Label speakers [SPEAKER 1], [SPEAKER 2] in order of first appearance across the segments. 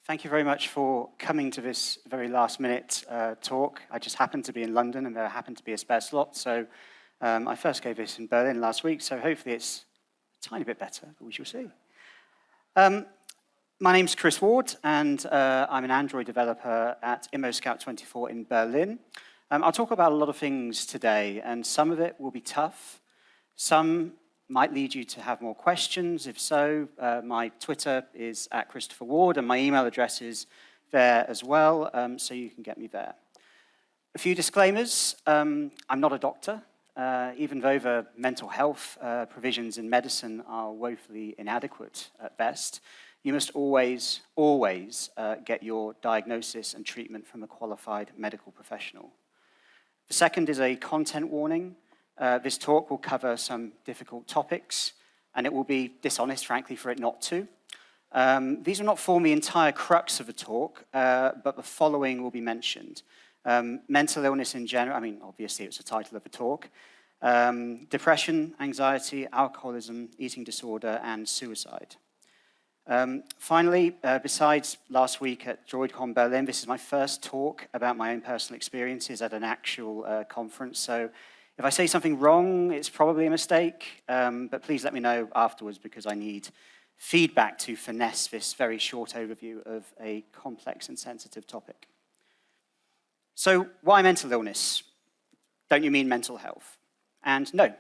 [SPEAKER 1] Thank you very much for coming to this very last-minute talk. I just happened to be in London, and there happened to be a spare slot. So I first gave this in Berlin last week, so hopefully it's a tiny bit better, but we shall see. My name's Chris Ward, and I'm an Android developer at ImmoScout24 in Berlin. I'll talk about a lot of things today, and some of it will be tough. Some might lead you to have more questions. If so, my Twitter is @ChristopherWard, and my email address is there as well, so you can get me there. A few disclaimers. I'm not a doctor, even though the mental health provisions in medicine are woefully inadequate at best. You must always get your diagnosis and treatment from a qualified medical professional. The second is a content warning. This talk will cover some difficult topics, and it will be dishonest, frankly, for it not to. These will not form the entire crux of the talk, but the following will be mentioned. Mental illness in general, obviously it's the title of the talk. Depression, anxiety, alcoholism, eating disorder, and suicide. Finally, besides last week at DroidCon Berlin, this is my first talk about my own personal experiences at an actual conference, so if I say something wrong, it's probably a mistake, but please let me know afterwards because I need feedback to finesse this very short overview of a complex and sensitive topic. So, why mental illness? Don't you mean mental health? And no.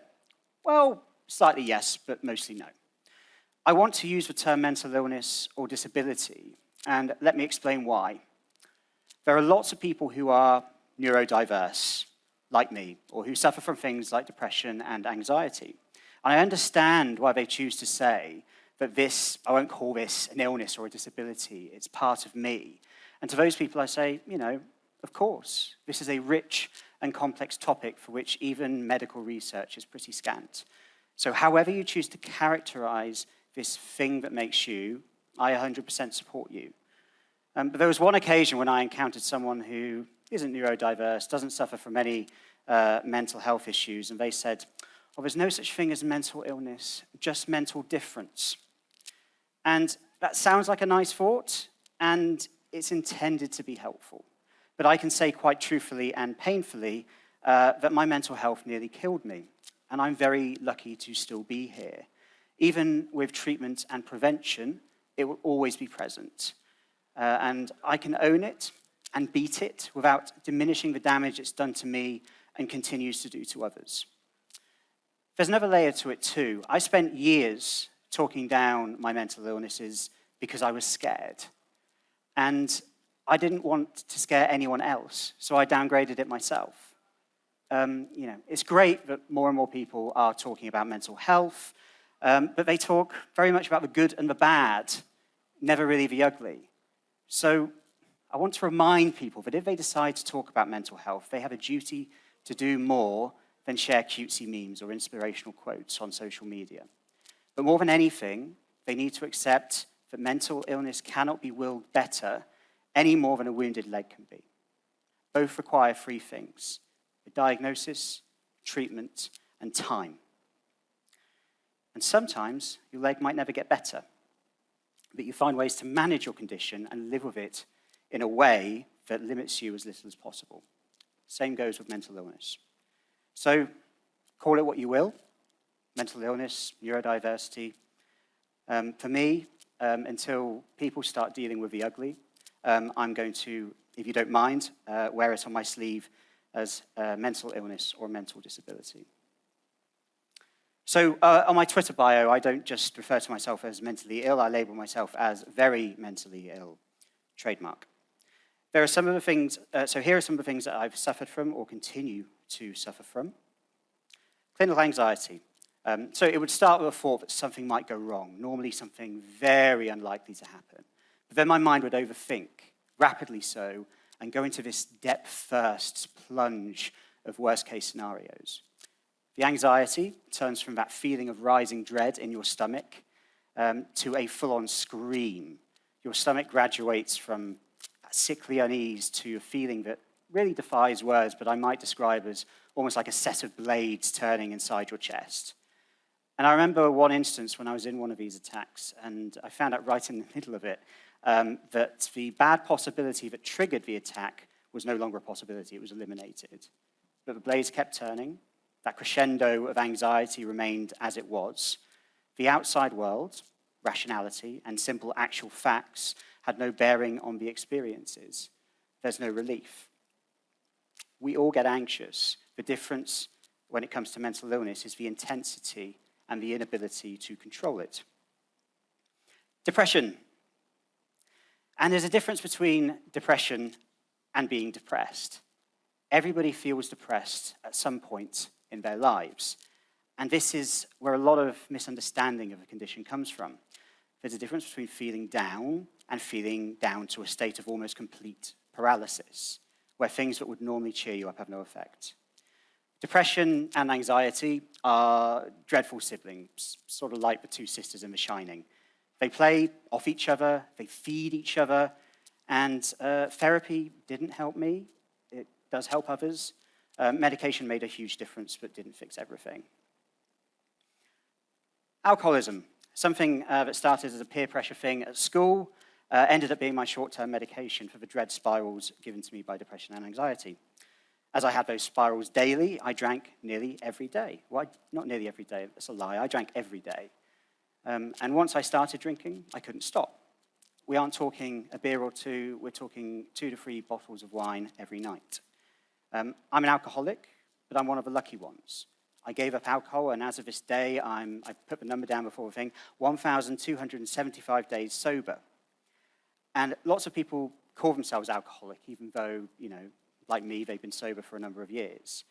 [SPEAKER 1] Well, slightly yes, but mostly no. I want to use the term mental illness or disability, and let me explain why. There are lots of people who are neurodiverse, like me, or who suffer from things like depression and anxiety. And I understand why they choose to say that I won't call this an illness or a disability, it's part of me. And to those people I say, of course, this is a rich and complex topic for which even medical research is pretty scant. So however you choose to characterize this thing that makes you, I 100% support you. But there was one occasion when I encountered someone who isn't neurodiverse, doesn't suffer from any mental health issues, and they said, oh, there's no such thing as mental illness, just mental difference. And that sounds like a nice thought, and it's intended to be helpful. But I can say quite truthfully and painfully that my mental health nearly killed me, and I'm very lucky to still be here. Even with treatment and prevention, it will always be present. And I can own it and beat it without diminishing the damage it's done to me and continues to do to others. There's another layer to it too. I spent years talking down my mental illnesses because I was scared. And I didn't want to scare anyone else, so I downgraded it myself. It's great that more and more people are talking about mental health, but they talk very much about the good and the bad, never really the ugly. So I want to remind people that if they decide to talk about mental health, they have a duty to do more than share cutesy memes or inspirational quotes on social media. But more than anything, they need to accept that mental illness cannot be willed better any more than a wounded leg can be. Both require three things: a diagnosis, treatment, and time. And sometimes your leg might never get better, but you find ways to manage your condition and live with it in a way that limits you as little as possible. Same goes with mental illness. So call it what you will, mental illness, neurodiversity. For me, until people start dealing with the ugly, I'm going to, if you don't mind, wear it on my sleeve as mental illness or mental disability. So on my Twitter bio, I don't just refer to myself as mentally ill, I label myself as very mentally ill, trademark. There are some of the things, so here are some of the things that I've suffered from or continue to suffer from. Clinical anxiety. So it would start with a thought that something might go wrong, normally something very unlikely to happen. But then my mind would overthink, rapidly so, and go into this depth-first plunge of worst-case scenarios. The anxiety turns from that feeling of rising dread in your stomach to a full-on scream. Your stomach graduates from sickly unease to a feeling that really defies words, but I might describe as almost like a set of blades turning inside your chest. And I remember one instance when I was in one of these attacks, and I found out right in the middle of it that the bad possibility that triggered the attack was no longer a possibility, it was eliminated. But the blades kept turning, that crescendo of anxiety remained as it was. The outside world, rationality, and simple actual facts had no bearing on the experiences. There's no relief. We all get anxious. The difference when it comes to mental illness is the intensity and the inability to control it. Depression. And there's a difference between depression and being depressed. Everybody feels depressed at some point in their lives. And this is where a lot of misunderstanding of the condition comes from. There's a difference between feeling down and feeling down to a state of almost complete paralysis, where things that would normally cheer you up have no effect. Depression and anxiety are dreadful siblings, sort of like the two sisters in The Shining. They play off each other, they feed each other, and therapy didn't help me. It does help others. Medication made a huge difference, but didn't fix everything. Alcoholism, something that started as a peer pressure thing at school, ended up being my short-term medication for the dread spirals given to me by depression and anxiety. As I had those spirals daily, I drank nearly every day. Well, not nearly every day, that's a lie. I drank every day. And once I started drinking, I couldn't stop. We aren't talking a beer or two, we're talking 2 to 3 bottles of wine every night. I'm an alcoholic, but I'm one of the lucky ones. I gave up alcohol, and as of this day, I put the number down before the thing, 1,275 days sober. And lots of people call themselves alcoholic, even though, like me, they've been sober for a number of years.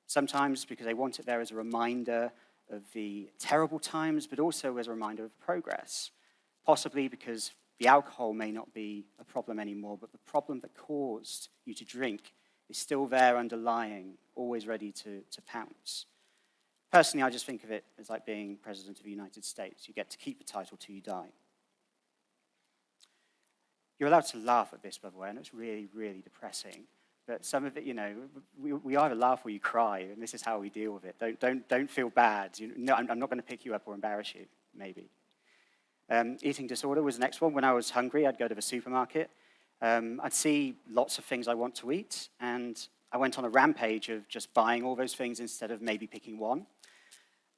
[SPEAKER 1] Sometimes because they want it there as a reminder of the terrible times, but also as a reminder of progress. Possibly because the alcohol may not be a problem anymore, but the problem that caused you to drink is still there underlying, always ready to pounce. Personally, I just think of it as like being President of the United States. You get to keep the title till you die. You're allowed to laugh at this, by the way, and it's really, really depressing. But some of it, we either laugh or you cry, and this is how we deal with it. Don't feel bad. I'm not going to pick you up or embarrass you, maybe. Eating disorder was the next one. When I was hungry, I'd go to the supermarket. I'd see lots of things I want to eat, and I went on a rampage of just buying all those things instead of maybe picking one.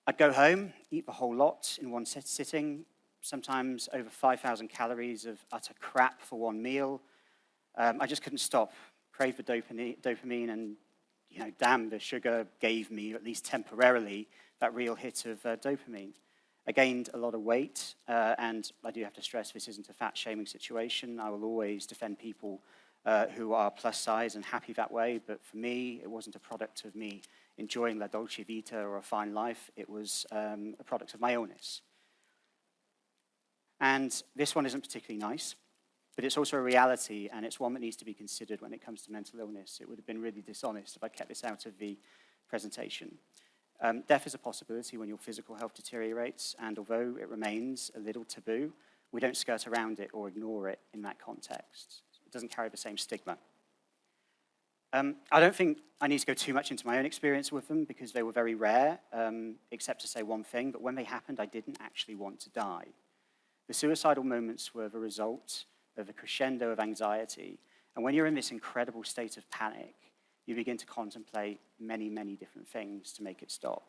[SPEAKER 1] I'd go home, eat the whole lot in one sitting, sometimes over 5,000 calories of utter crap for one meal. I just couldn't stop. Craved for dopamine, and damn, the sugar gave me, at least temporarily, that real hit of dopamine. I gained a lot of weight, and I do have to stress this isn't a fat-shaming situation. I will always defend people who are plus size and happy that way, but for me, it wasn't a product of me enjoying la dolce vita or a fine life. It was a product of my illness. And this one isn't particularly nice, but it's also a reality, and it's one that needs to be considered when it comes to mental illness. It would have been really dishonest if I kept this out of the presentation. Death is a possibility when your physical health deteriorates, and although it remains a little taboo, we don't skirt around it or ignore it in that context. It doesn't carry the same stigma. I don't think I need to go too much into my own experience with them because they were very rare, except to say one thing, but when they happened, I didn't actually want to die. The suicidal moments were the result of a crescendo of anxiety, and when you're in this incredible state of panic, you begin to contemplate many, many different things to make it stop.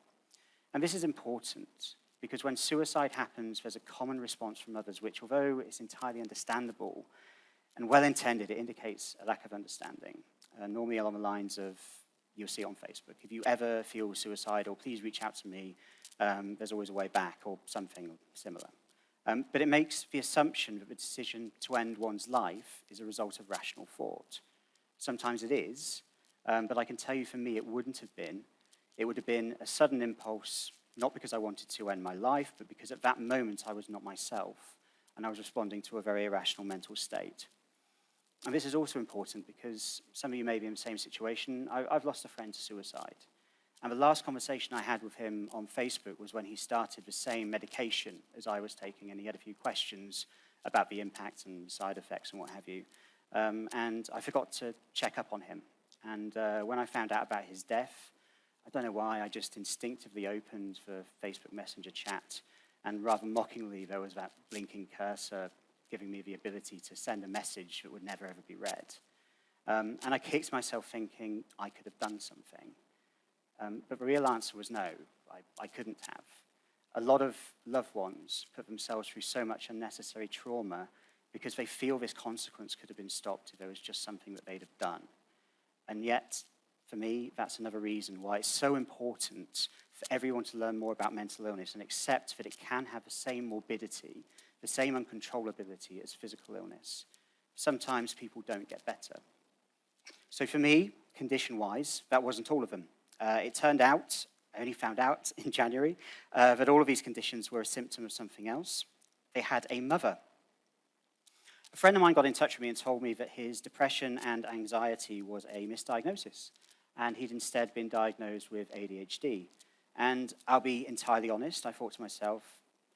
[SPEAKER 1] And this is important because when suicide happens, there's a common response from others, which, although it's entirely understandable and well-intended, it indicates a lack of understanding. Normally along the lines of, you'll see on Facebook, if you ever feel suicidal, please reach out to me. There's always a way back, or something similar. But it makes the assumption that the decision to end one's life is a result of rational thought. Sometimes it is, but I can tell you for me it wouldn't have been. It would have been a sudden impulse, not because I wanted to end my life, but because at that moment I was not myself, and I was responding to a very irrational mental state. And this is also important because some of you may be in the same situation. I've lost a friend to suicide. And the last conversation I had with him on Facebook was when he started the same medication as I was taking, and he had a few questions about the impact and side effects and what have you. And I forgot to check up on him. And when I found out about his death, I don't know why, I just instinctively opened the Facebook Messenger chat, and rather mockingly, there was that blinking cursor giving me the ability to send a message that would never ever be read. And I kicked myself thinking I could have done something. But the real answer was no, I couldn't have. A lot of loved ones put themselves through so much unnecessary trauma because they feel this consequence could have been stopped if there was just something that they'd have done. And yet, for me, that's another reason why it's so important for everyone to learn more about mental illness and accept that it can have the same morbidity, the same uncontrollability as physical illness. Sometimes people don't get better. So for me, condition-wise, that wasn't all of them. It turned out, I only found out in January, that all of these conditions were a symptom of something else. They had a mother. A friend of mine got in touch with me and told me that his depression and anxiety was a misdiagnosis, and he'd instead been diagnosed with ADHD. And I'll be entirely honest, I thought to myself,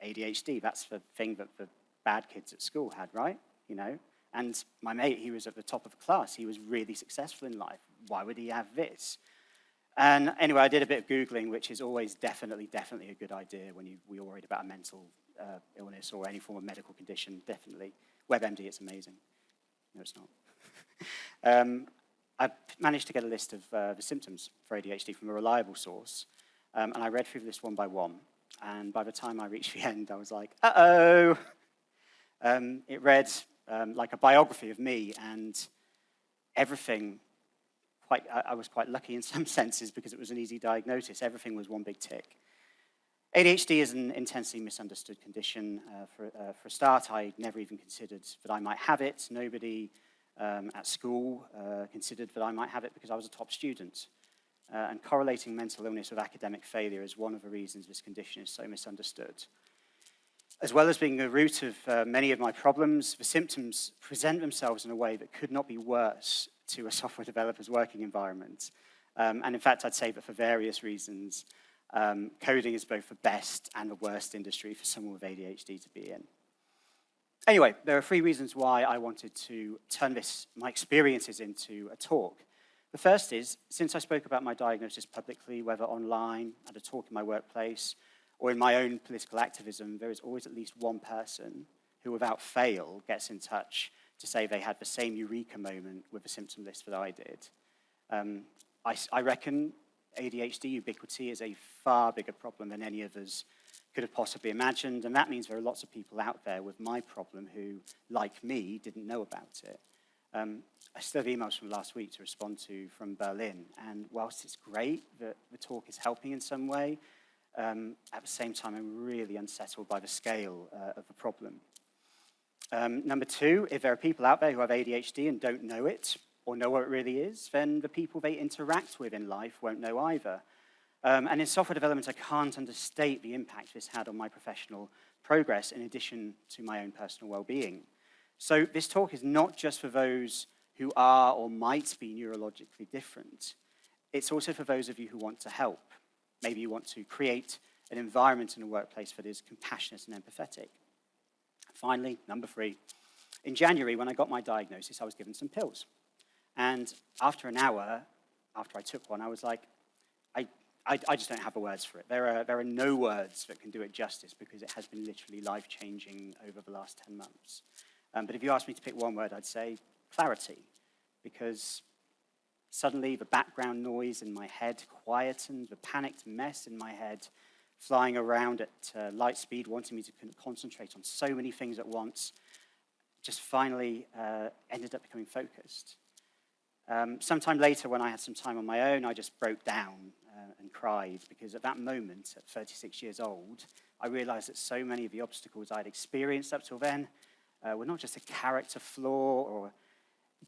[SPEAKER 1] ADHD, that's the thing that the bad kids at school had, right? You know? And my mate, he was at the top of the class. He was really successful in life. Why would he have this? And anyway, I did a bit of Googling, which is always definitely a good idea when you're worried about a mental illness or any form of medical condition, definitely. WebMD, it's amazing. No, it's not. I managed to get a list of the symptoms for ADHD from a reliable source, and I read through this one by one. And by the time I reached the end, I was like, uh-oh. It read like a biography of me, and everything, I was quite lucky in some senses because it was an easy diagnosis. Everything was one big tick. ADHD is an intensely misunderstood condition. For a start, I never even considered that I might have it. Nobody at school considered that I might have it because I was a top student. And correlating mental illness with academic failure is one of the reasons this condition is so misunderstood. As well as being the root of many of my problems, the symptoms present themselves in a way that could not be worse to a software developer's working environment. And in fact, I'd say that for various reasons, coding is both the best and the worst industry for someone with ADHD to be in. Anyway, there are 3 reasons why I wanted to turn my experiences into a talk. The first is, since I spoke about my diagnosis publicly, whether online, at a talk in my workplace, or in my own political activism, there is always at least one person who, without fail, gets in touch to say they had the same eureka moment with the symptom list that I did. I reckon ADHD ubiquity is a far bigger problem than any of us could have possibly imagined, and that means there are lots of people out there with my problem who, like me, didn't know about it. I still have emails from last week to respond to from Berlin, and whilst it's great that the talk is helping in some way, at the same time, I'm really unsettled by the scale of the problem. Number 2, if there are people out there who have ADHD and don't know it, or know what it really is, then the people they interact with in life won't know either. And in software development, I can't understate the impact this had on my professional progress, in addition to my own personal well-being. So this talk is not just for those who are or might be neurologically different. It's also for those of you who want to help. Maybe you want to create an environment in a workplace that is compassionate and empathetic. Finally, number 3, in January, when I got my diagnosis, I was given some pills. And after an hour, after I took one, I was like, I just don't have the words for it. There are no words that can do it justice because it has been literally life-changing over the last 10 months. But if you asked me to pick one word, I'd say clarity, because suddenly the background noise in my head quietened, the panicked mess in my head flying around at light speed, wanting me to concentrate on so many things at once, just finally ended up becoming focused. Sometime later, when I had some time on my own, I just broke down and cried, because at that moment, at 36 years old, I realized that so many of the obstacles I'd experienced up till then were not just a character flaw or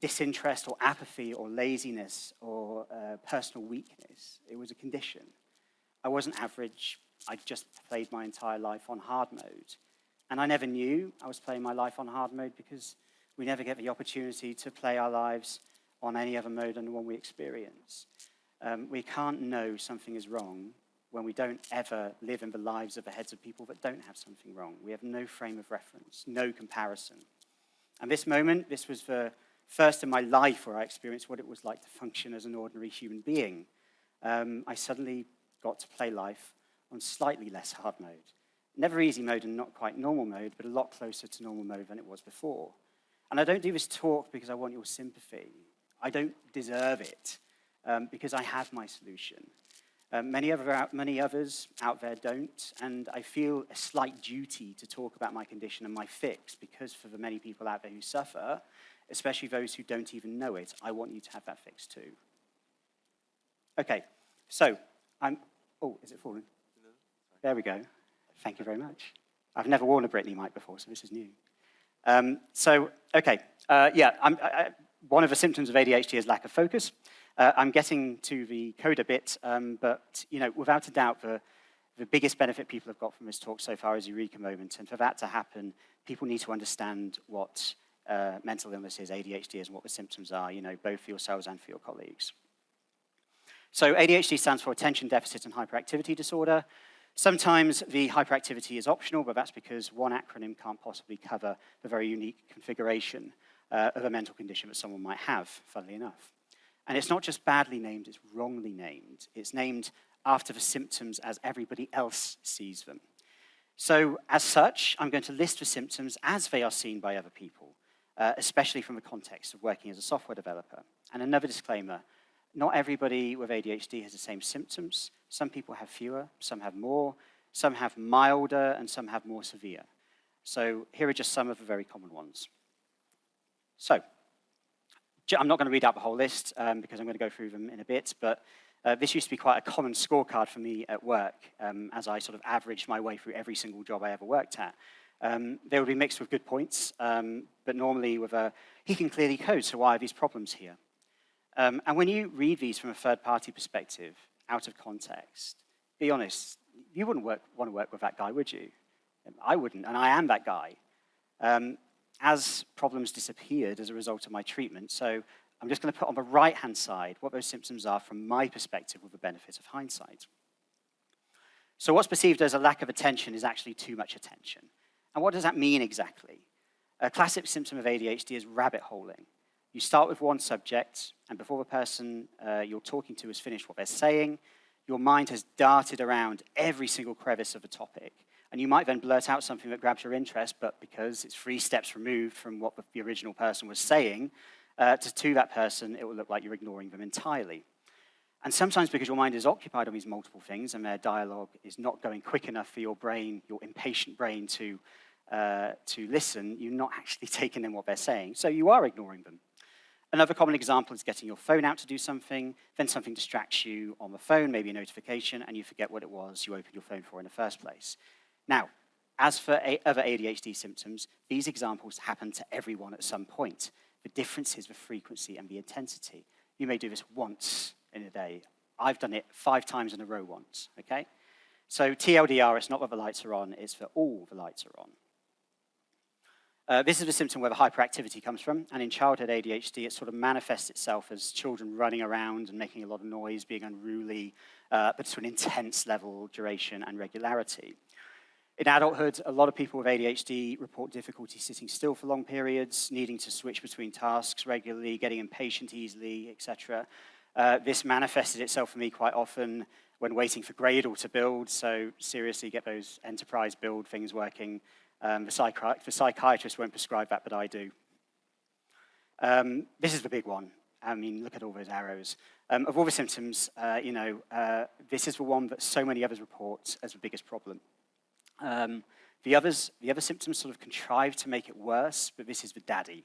[SPEAKER 1] disinterest or apathy or laziness or personal weakness. It was a condition. I wasn't average. I just played my entire life on hard mode. And I never knew I was playing my life on hard mode because we never get the opportunity to play our lives on any other mode than the one we experience. We can't know something is wrong when we don't ever live in the lives of the heads of people that don't have something wrong. We have no frame of reference, no comparison. And this moment, this was the first in my life where I experienced what it was like to function as an ordinary human being. I suddenly got to play life on slightly less hard mode. Never easy mode and not quite normal mode, but a lot closer to normal mode than it was before. And I don't do this talk because I want your sympathy. I don't deserve it because I have my solution. Many others out there don't, and I feel a slight duty to talk about my condition and my fix because for the many people out there who suffer, especially those who don't even know it, I want you to have that fix too. Okay, so oh, is it falling? No. There we go. Thank you very much. I've never worn a Brittany mic before, so this is new. One of the symptoms of ADHD is lack of focus. I'm getting to the coda bit, but without a doubt, the biggest benefit people have got from this talk so far is eureka moment, and for that to happen, people need to understand what mental illness is, ADHD is, and what the symptoms are, both for yourselves and for your colleagues. So ADHD stands for Attention Deficit and Hyperactivity Disorder. Sometimes the hyperactivity is optional, but that's because one acronym can't possibly cover the very unique configuration of a mental condition that someone might have, funnily enough. And it's not just badly named, it's wrongly named. It's named after the symptoms as everybody else sees them. So as such, I'm going to list the symptoms as they are seen by other people, especially from the context of working as a software developer. And another disclaimer, not everybody with ADHD has the same symptoms. Some people have fewer, some have more, some have milder, and some have more severe. So here are just some of the very common ones. So, I'm not going to read out the whole list because I'm going to go through them in a bit, but this used to be quite a common scorecard for me at work as I sort of averaged my way through every single job I ever worked at. They would be mixed with good points, but normally with a, he can clearly code, so why are these problems here? And when you read these from a third-party perspective, out of context, be honest, you wouldn't want to work with that guy, would you? I wouldn't, and I am that guy. As problems disappeared as a result of my treatment, so I'm just going to put on the right-hand side what those symptoms are from my perspective with the benefit of hindsight. So what's perceived as a lack of attention is actually too much attention. And what does that mean exactly? A classic symptom of ADHD is rabbit holing. You start with one subject, and before the person you're talking to has finished what they're saying, your mind has darted around every single crevice of the topic. And you might then blurt out something that grabs your interest, but because it's 3 steps removed from what the original person was saying, to that person, it will look like you're ignoring them entirely. And sometimes because your mind is occupied on these multiple things and their dialogue is not going quick enough for your brain, your impatient brain, to listen, you're not actually taking in what they're saying, so you are ignoring them. Another common example is getting your phone out to do something, then something distracts you on the phone, maybe a notification, and you forget what it was you opened your phone for in the first place. Now, as for other ADHD symptoms, these examples happen to everyone at some point. The difference is the frequency and the intensity. You may do this once in a day. I've done it 5 times in a row once, okay? So TLDR, it's not that the lights are on, it's that all the lights are on. This is the symptom where the hyperactivity comes from, and in childhood ADHD, it sort of manifests itself as children running around and making a lot of noise, being unruly, but to an intense level, duration, and regularity. In adulthood, a lot of people with ADHD report difficulty sitting still for long periods, needing to switch between tasks regularly, getting impatient easily, etc. This manifested itself for me quite often when waiting for Gradle to build, so seriously get those enterprise build things working. The psychiatrist won't prescribe that, but I do. This is the big one. I mean, look at all those arrows. Of all the symptoms, this is the one that so many others report as the biggest problem. The other symptoms sort of contrive to make it worse, but this is the daddy.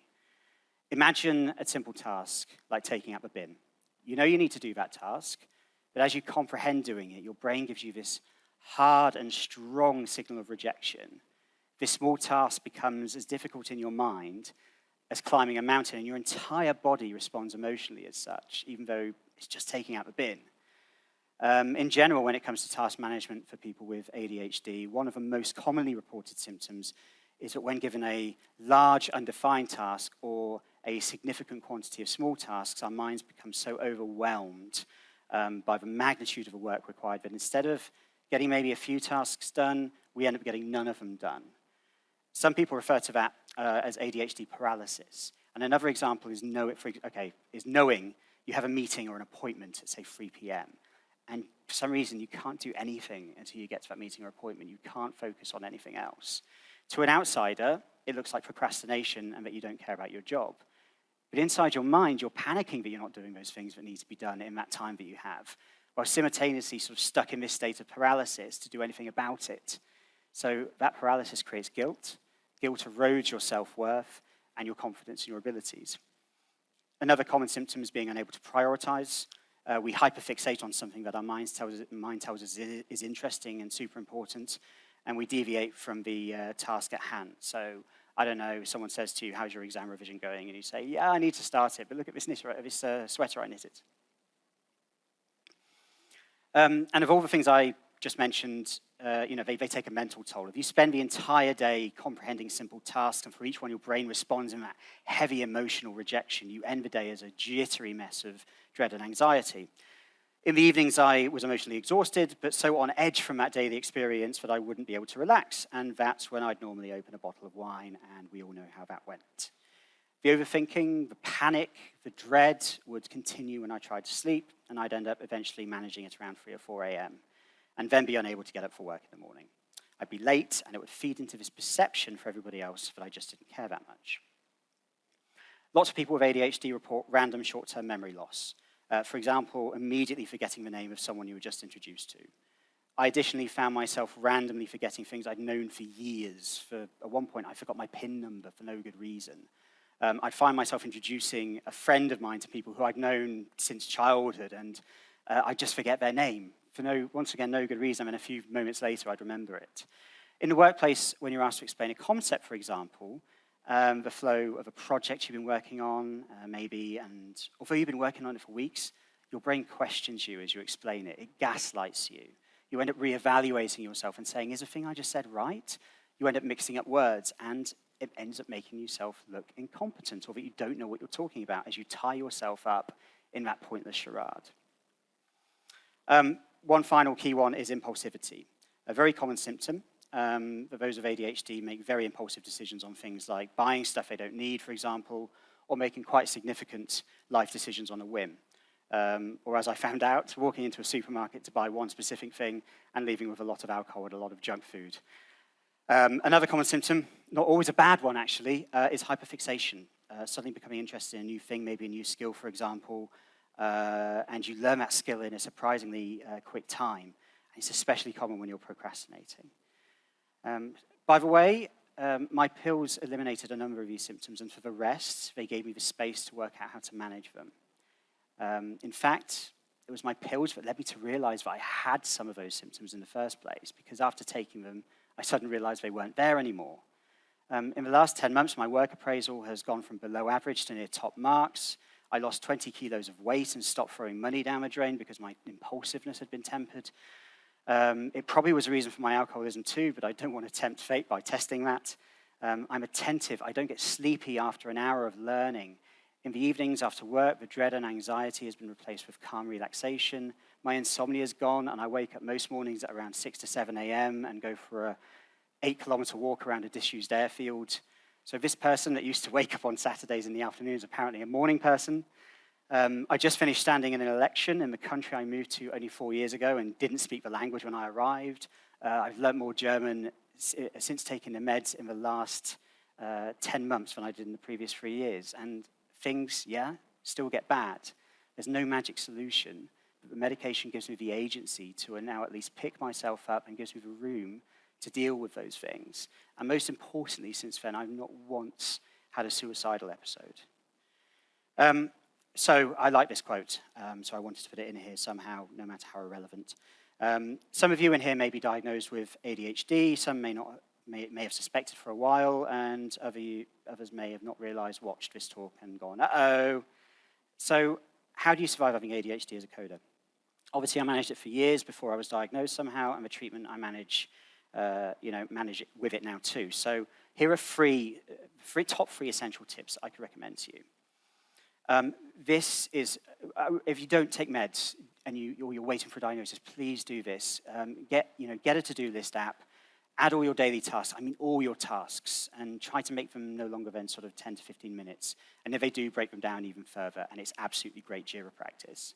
[SPEAKER 1] Imagine a simple task like taking out the bin. You know you need to do that task, but as you comprehend doing it, your brain gives you this hard and strong signal of rejection. This small task becomes as difficult in your mind as climbing a mountain, and your entire body responds emotionally as such, even though it's just taking out the bin. In general, when it comes to task management for people with ADHD, one of the most commonly reported symptoms is that when given a large, undefined task or a significant quantity of small tasks, our minds become so overwhelmed by the magnitude of the work required that instead of getting maybe a few tasks done, we end up getting none of them done. Some people refer to that as ADHD paralysis. And another example is knowing you have a meeting or an appointment at, say, 3 p.m. and for some reason you can't do anything until you get to that meeting or appointment. You can't focus on anything else. To an outsider, it looks like procrastination and that you don't care about your job. But inside your mind, you're panicking that you're not doing those things that need to be done in that time that you have, while simultaneously sort of stuck in this state of paralysis to do anything about it. So that paralysis creates guilt. Guilt erodes your self-worth and your confidence in your abilities. Another common symptom is being unable to prioritize. We hyperfixate on something that our mind tells us is interesting and super important, and we deviate from the task at hand. So, I don't know, someone says to you, how's your exam revision going? And you say, yeah, I need to start it, but look at this sweater I knitted. And of all the things I just mentioned, they take a mental toll. If you spend the entire day comprehending simple tasks, and for each one your brain responds in that heavy emotional rejection, you end the day as a jittery mess of dread and anxiety. In the evenings, I was emotionally exhausted, but so on edge from that daily experience that I wouldn't be able to relax, and that's when I'd normally open a bottle of wine, and we all know how that went. The overthinking, the panic, the dread would continue when I tried to sleep, and I'd end up eventually managing it around 3 or 4 a.m., and then be unable to get up for work in the morning. I'd be late, and it would feed into this perception for everybody else that I just didn't care that much. Lots of people with ADHD report random short-term memory loss. For example, immediately forgetting the name of someone you were just introduced to. I additionally found myself randomly forgetting things I'd known for years. At one point, I forgot my PIN number for no good reason. I'd find myself introducing a friend of mine to people who I'd known since childhood, and I'd just forget their name for once again, no good reason, and a few moments later, I'd remember it. In the workplace, when you're asked to explain a concept, for example, the flow of a project you've been working on, maybe, and although you've been working on it for weeks, your brain questions you as you explain it. It gaslights you. You end up reevaluating yourself and saying, is the thing I just said right? You end up mixing up words, and it ends up making yourself look incompetent, or that you don't know what you're talking about as you tie yourself up in that pointless charade. One final key one is impulsivity, a very common symptom. That those with ADHD make very impulsive decisions on things like buying stuff they don't need, for example, or making quite significant life decisions on a whim. Or as I found out, walking into a supermarket to buy one specific thing and leaving with a lot of alcohol and a lot of junk food. Another common symptom, not always a bad one actually, is hyperfixation. Suddenly becoming interested in a new thing, maybe a new skill, for example, and you learn that skill in a surprisingly quick time. And it's especially common when you're procrastinating. By the way, my pills eliminated a number of these symptoms, and for the rest, they gave me the space to work out how to manage them. In fact, it was my pills that led me to realize that I had some of those symptoms in the first place, because after taking them, I suddenly realized they weren't there anymore. In the last 10 months, my work appraisal has gone from below average to near top marks. I lost 20 kilos of weight and stopped throwing money down the drain because my impulsiveness had been tempered. It probably was a reason for my alcoholism too, but I don't want to tempt fate by testing that. I'm attentive. I don't get sleepy after an hour of learning. In the evenings after work, the dread and anxiety has been replaced with calm relaxation. My insomnia is gone, and I wake up most mornings at around 6 to 7 a.m. and go for a 8-kilometer walk around a disused airfield. So this person that used to wake up on Saturdays in the afternoon is apparently a morning person. I just finished standing in an election in the country I moved to only 4 years ago and didn't speak the language when I arrived. I've learned more German since taking the meds in the last 10 months than I did in the previous 3 years. And things, still get bad. There's no magic solution. But the medication gives me the agency to now at least pick myself up and gives me the room to deal with those things. And most importantly, since then, I've not once had a suicidal episode. So I like this quote, so I wanted to put it in here somehow, no matter how irrelevant. Some of you in here may be diagnosed with ADHD, some may have suspected for a while, and others may have not realized, watched this talk and gone, uh-oh. So how do you survive having ADHD as a coder? Obviously, I managed it for years before I was diagnosed somehow, and the treatment I manage it with it now too. So here are top 3 essential tips I could recommend to you. This is, if you don't take meds and you're waiting for a diagnosis, please do this. Get a to-do list app, add all your daily tasks, all your tasks, and try to make them no longer than sort of 10 to 15 minutes. And if they do, break them down even further, and it's absolutely great JIRA practice.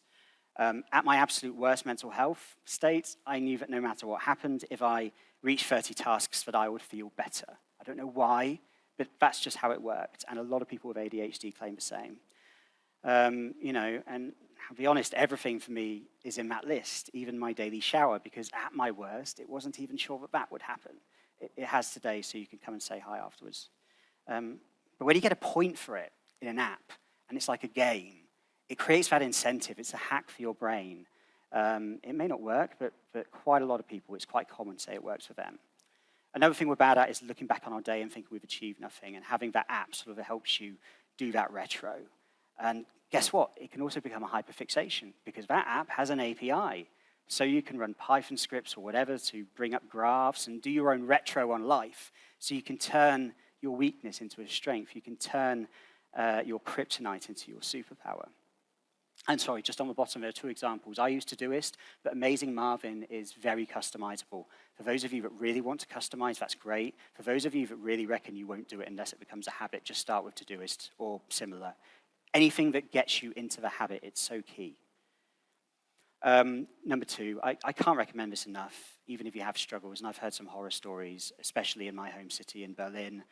[SPEAKER 1] At my absolute worst mental health state, I knew that no matter what happened, if I reached 30 tasks, that I would feel better. I don't know why, but that's just how it worked. And a lot of people with ADHD claim the same. And I'll be honest, everything for me is in that list, even my daily shower, because at my worst, it wasn't even sure that that would happen. It has today, so you can come and say hi afterwards. But when you get a point for it in an app, and it's like a game, it creates that incentive. It's a hack for your brain. It may not work, but quite a lot of people, it's quite common to say it works for them. Another thing we're bad at is looking back on our day and thinking we've achieved nothing, and having that app sort of helps you do that retro. And guess what? It can also become a hyperfixation, because that app has an API. So you can run Python scripts or whatever to bring up graphs and do your own retro on life. So you can turn your weakness into a strength. You can turn your kryptonite into your superpower. And sorry, just on the bottom, there are 2 examples. I use Todoist, but Amazing Marvin is very customizable. For those of you that really want to customize, that's great. For those of you that really reckon you won't do it unless it becomes a habit, just start with Todoist or similar. Anything that gets you into the habit, it's so key. Number 2, I can't recommend this enough, even if you have struggles, and I've heard some horror stories, especially in my home city in Berlin,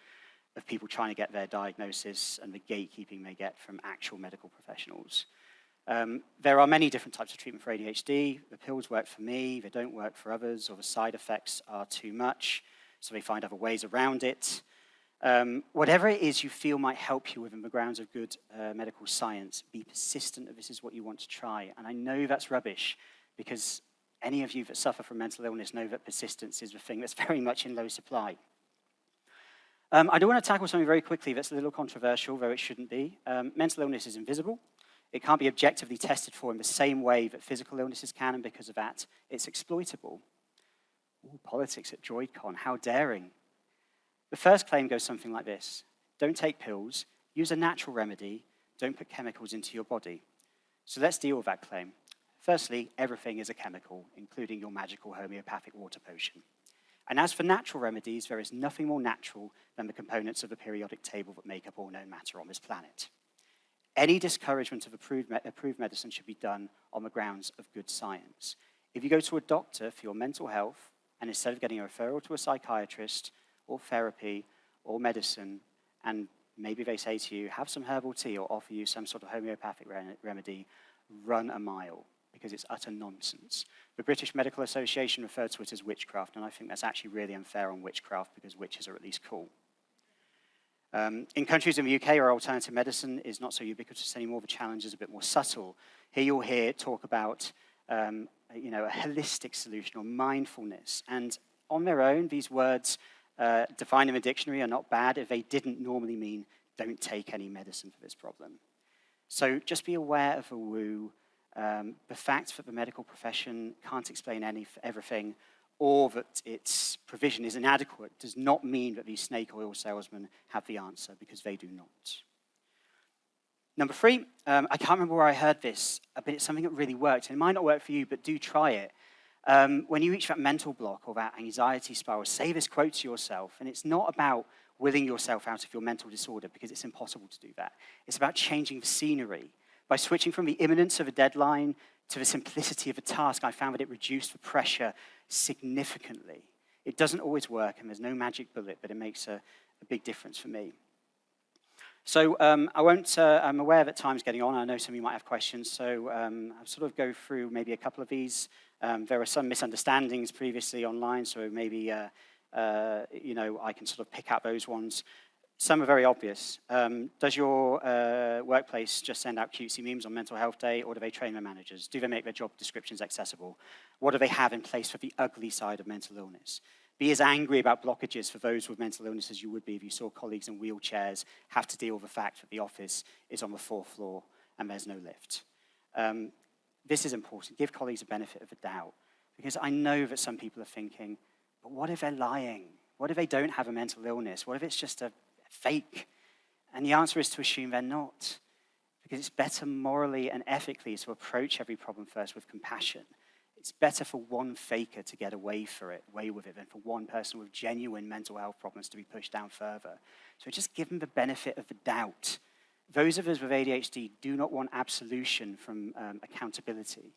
[SPEAKER 1] of people trying to get their diagnosis and the gatekeeping they get from actual medical professionals. There are many different types of treatment for ADHD. The pills work for me, they don't work for others, or the side effects are too much, so they find other ways around it. Whatever it is you feel might help you within the grounds of good medical science, be persistent if this is what you want to try. And I know that's rubbish, because any of you that suffer from mental illness know that persistence is the thing that's very much in low supply. I do want to tackle something very quickly that's a little controversial, though it shouldn't be. Mental illness is invisible. It can't be objectively tested for in the same way that physical illnesses can, and because of that, it's exploitable. Ooh, politics at DroidCon, how daring. The first claim goes something like this: don't take pills, use a natural remedy, don't put chemicals into your body. So let's deal with that claim. Firstly, everything is a chemical, including your magical homeopathic water potion. And as for natural remedies, there is nothing more natural than the components of the periodic table that make up all known matter on this planet. Any discouragement of approved medicine should be done on the grounds of good science. If you go to a doctor for your mental health, and instead of getting a referral to a psychiatrist, or therapy, or medicine, and maybe they say to you, have some herbal tea, or offer you some sort of homeopathic remedy, run a mile, because it's utter nonsense. The British Medical Association referred to it as witchcraft, and I think that's actually really unfair on witchcraft, because witches are at least cool. In countries in the UK where alternative medicine is not so ubiquitous anymore, the challenge is a bit more subtle. Here you'll hear talk about a holistic solution or mindfulness. And on their own, these words defined in the dictionary are not bad if they didn't normally mean don't take any medicine for this problem. So just be aware of the woo. The fact that the medical profession can't explain everything, or that its provision is inadequate, does not mean that these snake oil salesmen have the answer, because they do not. Number 3, I can't remember where I heard this, but it's something that really worked. And it might not work for you, but do try it. When you reach that mental block or that anxiety spiral, say this quote to yourself, and it's not about willing yourself out of your mental disorder, because it's impossible to do that. It's about changing the scenery. By switching from the imminence of a deadline to the simplicity of a task, I found that it reduced the pressure significantly. It doesn't always work, and there's no magic bullet, but it makes a big difference for me. So I'm aware that time's getting on. I know some of you might have questions, so I'll sort of go through maybe a couple of these. There were some misunderstandings previously online, so maybe I can sort of pick out those ones. Some are very obvious. Does your workplace just send out cutesy memes on Mental Health Day, or do they train their managers? Do they make their job descriptions accessible? What do they have in place for the ugly side of mental illness? Be as angry about blockages for those with mental illness as you would be if you saw colleagues in wheelchairs have to deal with the fact that the office is on the 4th floor and there's no lift. This is important. Give colleagues a benefit of the doubt, because I know that some people are thinking, but what if they're lying? What if they don't have a mental illness? What if it's just a fake? And the answer is to assume they're not, because it's better morally and ethically to approach every problem first with compassion. It's better for one faker to get away with it, than for one person with genuine mental health problems to be pushed down further. So just give them the benefit of the doubt those of us with ADHD do not want absolution from accountability.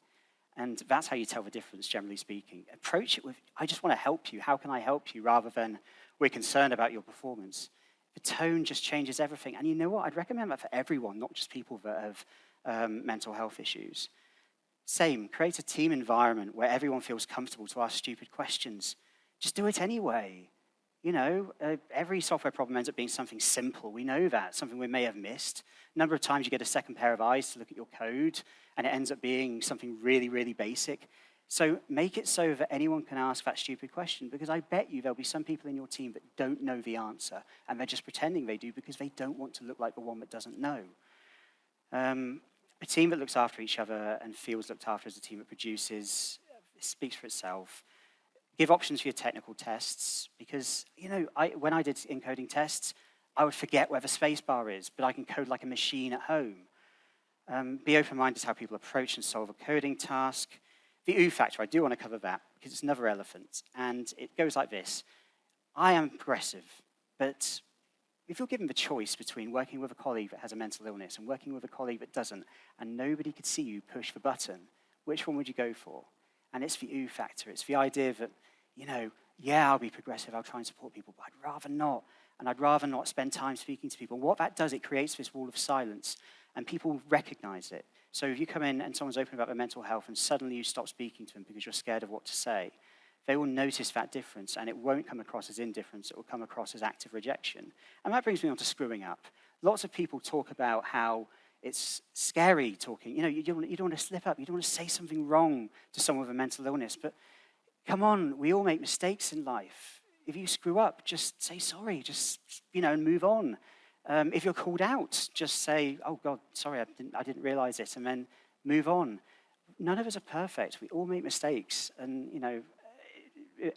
[SPEAKER 1] And that's how you tell the difference, generally speaking. Approach it with, I just want to help you. How can I help you? Rather than, we're concerned about your performance. The tone just changes everything. And you know what? I'd recommend that for everyone, not just people that have mental health issues. Same, create a team environment where everyone feels comfortable to ask stupid questions. Just do it anyway. You know, every software problem ends up being something simple. We know that, something we may have missed. A number of times you get a second pair of eyes to look at your code, and it ends up being something really, really basic. So make it so that anyone can ask that stupid question, because I bet you there'll be some people in your team that don't know the answer, and they're just pretending they do because they don't want to look like the one that doesn't know. A team that looks after each other and feels looked after as a team that produces, it speaks for itself. Give options for your technical tests, because you know, when I did encoding tests, I would forget where the spacebar is, but I can code like a machine at home. Be open-minded to how people approach and solve a coding task. The ooh factor, I do want to cover that, because it's another elephant, and it goes like this. I am progressive, but if you're given the choice between working with a colleague that has a mental illness and working with a colleague that doesn't, and nobody could see you push the button, which one would you go for? And it's the ooh factor. It's the idea that, you know, yeah, I'll be progressive, I'll try and support people, but I'd rather not. And I'd rather not spend time speaking to people. And what that does, it creates this wall of silence, and people recognize it. So if you come in and someone's open about their mental health and suddenly you stop speaking to them because you're scared of what to say, they will notice that difference, and it won't come across as indifference, it will come across as active rejection. And that brings me on to screwing up. Lots of people talk about how it's scary talking. You know, you don't want to slip up, you don't want to say something wrong to someone with a mental illness, but come on, we all make mistakes in life. If you screw up, just say sorry, just, you know, and move on. If you're called out, just say, oh God, sorry, I didn't realize it, and then move on. None of us are perfect. We all make mistakes, and, you know,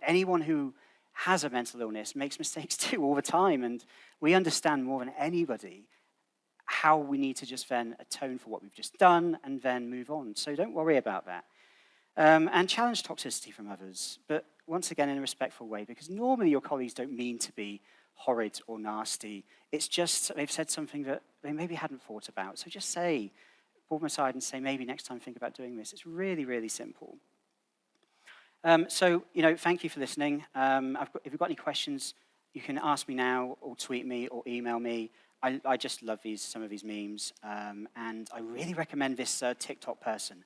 [SPEAKER 1] anyone who has a mental illness makes mistakes too all the time, and we understand more than anybody how we need to just then atone for what we've just done and then move on. So don't worry about that. And challenge toxicity from others, but once again in a respectful way, because normally your colleagues don't mean to be horrid or nasty. It's just they've said something that they maybe hadn't thought about. So just say, pull them aside and say, maybe next time think about doing this. It's really, really simple. So, you know, thank you for listening. If you've got any questions, you can ask me now or tweet me or email me. I just love some of these memes. And I really recommend this TikTok person.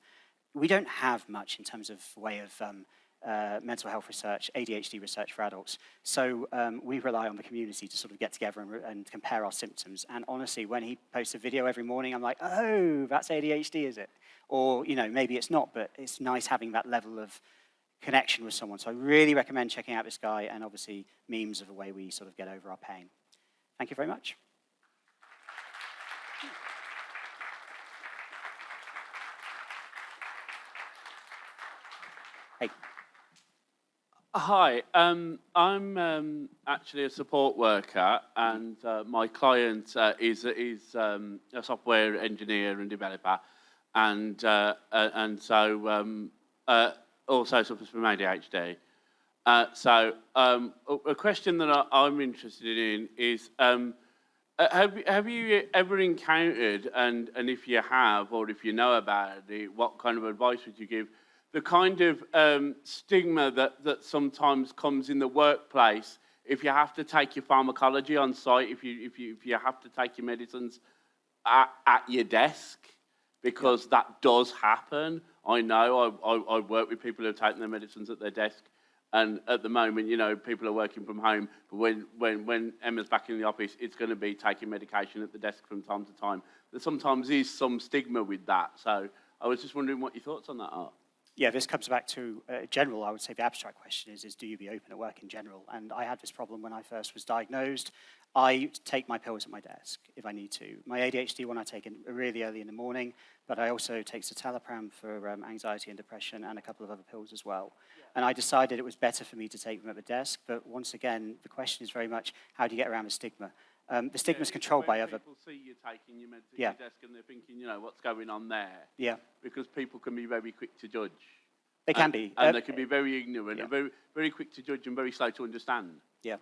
[SPEAKER 1] We don't have much in terms of way of mental health research, ADHD research for adults. So we rely on the community to sort of get together and compare our symptoms. And honestly, when he posts a video every morning, I'm like, oh, that's ADHD, is it? Or, you know, maybe it's not, but it's nice having that level of connection with someone. So I really recommend checking out this guy, and obviously memes are the way we sort of get over our pain. Thank you very much. Hey.
[SPEAKER 2] Hi, I'm actually a support worker, and my client is a software engineer and developer, and so also suffers from ADHD. So a question that I'm interested in is, have you ever encountered, and if you have, or if you know about it, what kind of advice would you give, the kind of stigma that sometimes comes in the workplace if you have to take your pharmacology on site, if you have to take your medicines at your desk, because that does happen. I know I work with people who have taken their medicines at their desk, and at the moment, you know, people are working from home. But when Emma's back in the office, it's going to be taking medication at the desk from time to time. There sometimes is some stigma with that. So I was just wondering what your thoughts on that are.
[SPEAKER 1] Yeah, this comes back to general, I would say the abstract question is do you be open at work in general? And I had this problem when I first was diagnosed. I take my pills at my desk if I need to. My ADHD one I take in really early in the morning, but I also take citalopram for anxiety and depression and a couple of other pills as well. Yeah. And I decided it was better for me to take them at the desk, but once again, the question is very much, how do you get around the stigma? The stigma is controlled by other...
[SPEAKER 2] People see you taking your meds at your desk and they're thinking, you know, what's going on there?
[SPEAKER 1] Yeah.
[SPEAKER 2] Because people can be very quick to judge.
[SPEAKER 1] They can be.
[SPEAKER 2] And they can be very ignorant and very, very quick to judge and very slow to understand.
[SPEAKER 1] Yeah.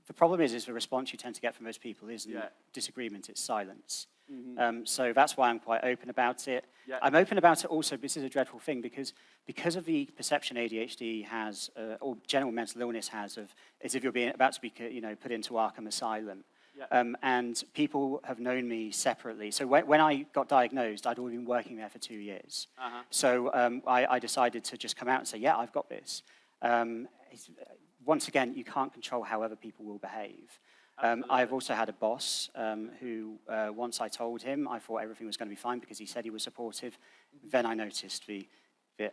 [SPEAKER 1] the problem is the response you tend to get from most people isn't
[SPEAKER 2] Yeah.
[SPEAKER 1] disagreement, it's silence.
[SPEAKER 2] Mm-hmm.
[SPEAKER 1] So that's why I'm quite open about it.
[SPEAKER 2] Yeah.
[SPEAKER 1] I'm open about it also, this is a dreadful thing, because of the perception ADHD has, or general mental illness has, of as if you're being about to be put into Arkham Asylum.
[SPEAKER 2] Yeah.
[SPEAKER 1] And people have known me separately. So when I got diagnosed, I'd already been working there for 2 years.
[SPEAKER 2] Uh-huh.
[SPEAKER 1] So I decided to just come out and say, yeah, I've got this. Once again, you can't control how other people will behave. I've also had a boss who, once I told him, I thought everything was going to be fine because he said he was supportive. Then I noticed the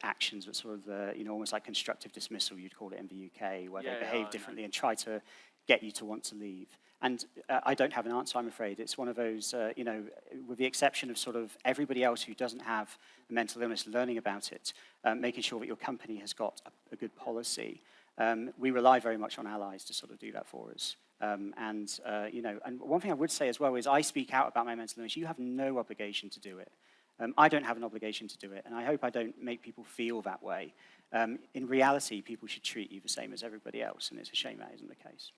[SPEAKER 1] actions that sort of, almost like constructive dismissal, you'd call it in the UK, where they behave differently and try to get you to want to leave. And I don't have an answer, I'm afraid. It's one of those, with the exception of sort of everybody else who doesn't have a mental illness learning about it, making sure that your company has got a good policy. We rely very much on allies to sort of do that for us. And one thing I would say as well is I speak out about my mental illness. You have no obligation to do it. I don't have an obligation to do it, and I hope I don't make people feel that way. In reality, people should treat you the same as everybody else, and it's a shame that isn't the case.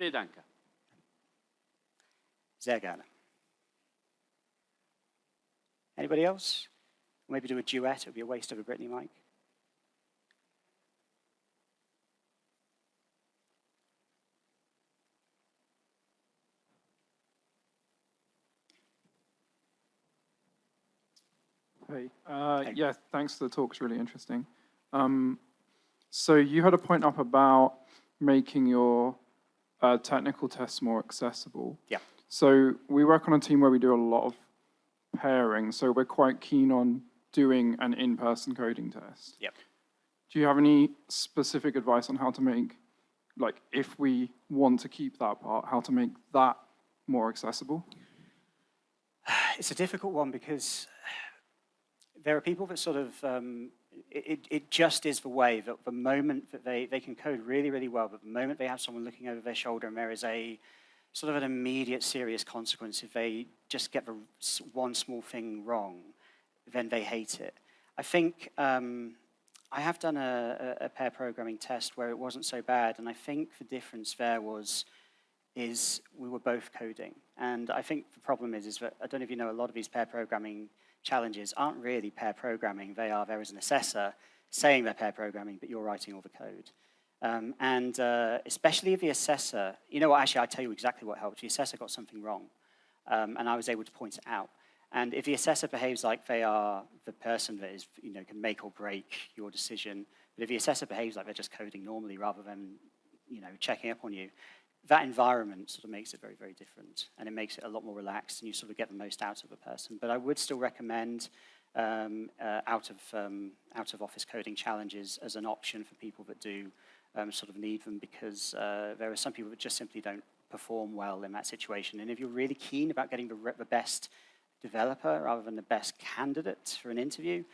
[SPEAKER 2] Vielen Dank.
[SPEAKER 1] Sehr gerne. Anybody else? Maybe do a duet. It would be a waste of a Brittany mic.
[SPEAKER 3] Hey,
[SPEAKER 1] Hey.
[SPEAKER 3] yeah, thanks for the talk. It's really interesting. So you had a point up about making your technical tests more accessible.
[SPEAKER 1] Yeah.
[SPEAKER 3] So we work on a team where we do a lot of pairing, so we're quite keen on doing an in-person coding test.
[SPEAKER 1] Yep.
[SPEAKER 3] Do you have any specific advice on how to make, like, if we want to keep that part, how to make that more accessible?
[SPEAKER 1] It's a difficult one because there are people that sort of, it just is the way that the moment that they can code really, really well, but the moment they have someone looking over their shoulder and there is a sort of an immediate serious consequence if they just get the one small thing wrong, then they hate it. I think I have done a pair programming test where it wasn't so bad, and I think the difference there is we were both coding. And I think the problem is that, I don't know if you know, a lot of these pair programming challenges aren't really pair programming. There is an assessor saying they're pair programming, but you're writing all the code. And especially if the assessor, you know what, actually, I'll tell you exactly what helped. The assessor got something wrong, and I was able to point it out. And if the assessor behaves like they are the person that is, can make or break your decision, but if the assessor behaves like they're just coding normally rather than, checking up on you, that environment sort of makes it very, very different, and it makes it a lot more relaxed, and you sort of get the most out of a person. But I would still recommend out of office coding challenges as an option for people that do sort of need them, because there are some people that just simply don't perform well in that situation. And if you're really keen about getting the best developer rather than the best candidate for an interview,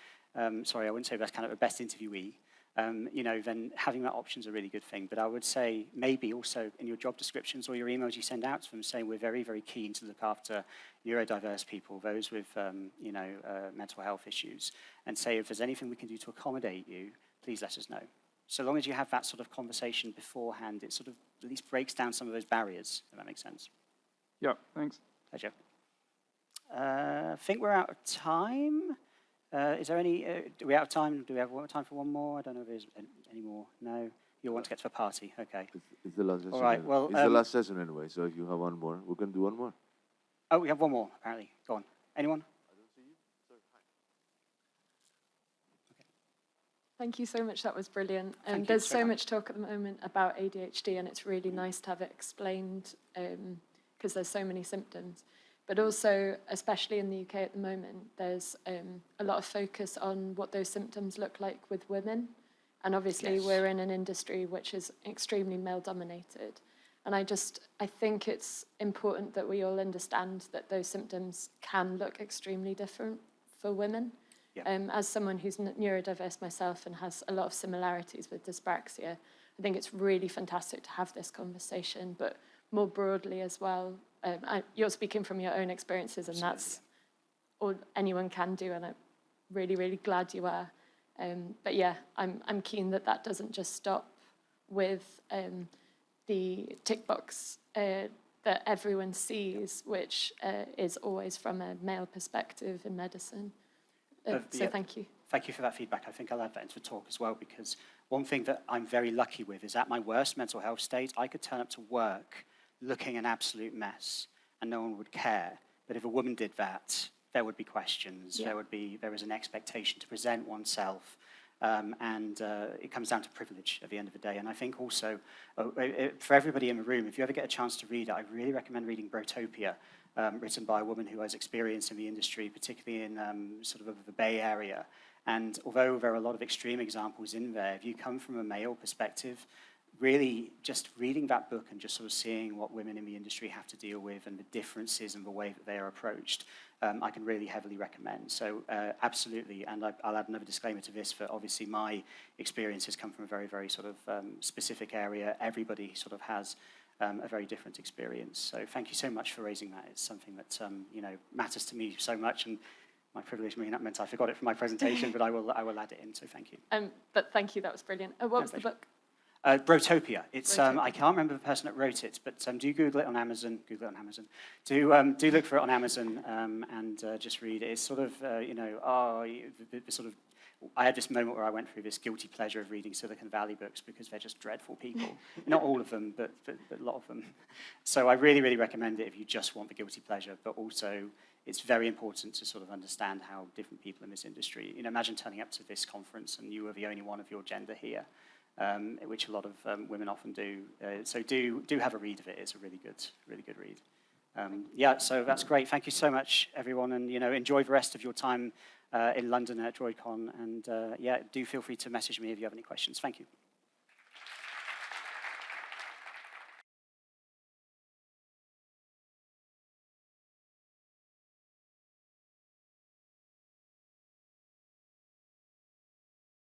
[SPEAKER 1] sorry, I wouldn't say best candidate, but best interviewee, then having that option is a really good thing. But I would say maybe also in your job descriptions or your emails you send out to them saying we're very, very keen to look after neurodiverse people, those with, mental health issues, and say if there's anything we can do to accommodate you, please let us know. So long as you have that sort of conversation beforehand, it sort of at least breaks down some of those barriers, if that makes sense.
[SPEAKER 3] Yeah, thanks.
[SPEAKER 1] Pleasure. I think we're out of time. Is there any, are we out of time? Do we have time for one more? I don't know if there's any more. No? You'll want to get to a party. Okay.
[SPEAKER 4] It's the last session.
[SPEAKER 1] All right, well,
[SPEAKER 4] it's the last session anyway, so if you have one more, we can do one more.
[SPEAKER 1] Oh, we have one more, apparently. Go on. Anyone?
[SPEAKER 4] I don't see you. Sorry. Hi.
[SPEAKER 5] Thank you so much. That was brilliant.
[SPEAKER 1] Thank you
[SPEAKER 5] There's
[SPEAKER 1] so
[SPEAKER 5] so
[SPEAKER 1] much.
[SPEAKER 5] much talk at the moment about ADHD, and it's really nice to have it explained because there's so many symptoms. But also, especially in the UK at the moment, there's a lot of focus on what those symptoms look like with women. And obviously,
[SPEAKER 1] Yes.
[SPEAKER 5] we're in an industry which is extremely male-dominated. And I think it's important that we all understand that those symptoms can look extremely different for women.
[SPEAKER 1] Yeah.
[SPEAKER 5] As someone who's neurodiverse myself and has a lot of similarities with dyspraxia, I think it's really fantastic to have this conversation, but more broadly as well. You're speaking from your own experiences, and that's all anyone can do, and I'm really, really glad you are. But yeah, I'm keen that doesn't just stop with the tick box that everyone sees, which is always from a male perspective in medicine. So thank you.
[SPEAKER 1] Thank you for that feedback. I think I'll add that into the talk as well, because one thing that I'm very lucky with is at my worst mental health state, I could turn up to work looking an absolute mess and no one would care. But if a woman did that, there would be questions.
[SPEAKER 5] Yeah.
[SPEAKER 1] There was an expectation to present oneself. And it comes down to privilege at the end of the day. And I think also, for everybody in the room, if you ever get a chance to read it, I really recommend reading Brotopia, written by a woman who has experience in the industry, particularly in sort of the Bay Area. And although there are a lot of extreme examples in there, if you come from a male perspective, really just reading that book and just sort of seeing what women in the industry have to deal with and the differences in the way that they are approached, I can really heavily recommend. So absolutely, and I'll add another disclaimer to this, for obviously my experience has come from a very, very sort of specific area. Everybody sort of has a very different experience. So thank you so much for raising that. It's something that matters to me so much, and my privilege meant I forgot it from my presentation, but I will add it in, so thank you.
[SPEAKER 5] But thank you, that was brilliant. What was the book?
[SPEAKER 1] Brotopia. It's
[SPEAKER 5] Brotopia.
[SPEAKER 1] I can't remember the person that wrote it, but do Google it on Amazon. Do look for it on Amazon and just read it. It's sort of the sort of. I had this moment where I went through this guilty pleasure of reading Silicon Valley books because they're just dreadful people. Not all of them, but a lot of them. So I really, really recommend it if you just want the guilty pleasure, but also it's very important to sort of understand how different people in this industry. Imagine turning up to this conference and you were the only one of your gender here. Which a lot of women often do. So do have a read of it. It's a really good read. So that's great. Thank you so much, everyone, and enjoy the rest of your time in London at DroidCon. And do feel free to message me if you have any questions. Thank you.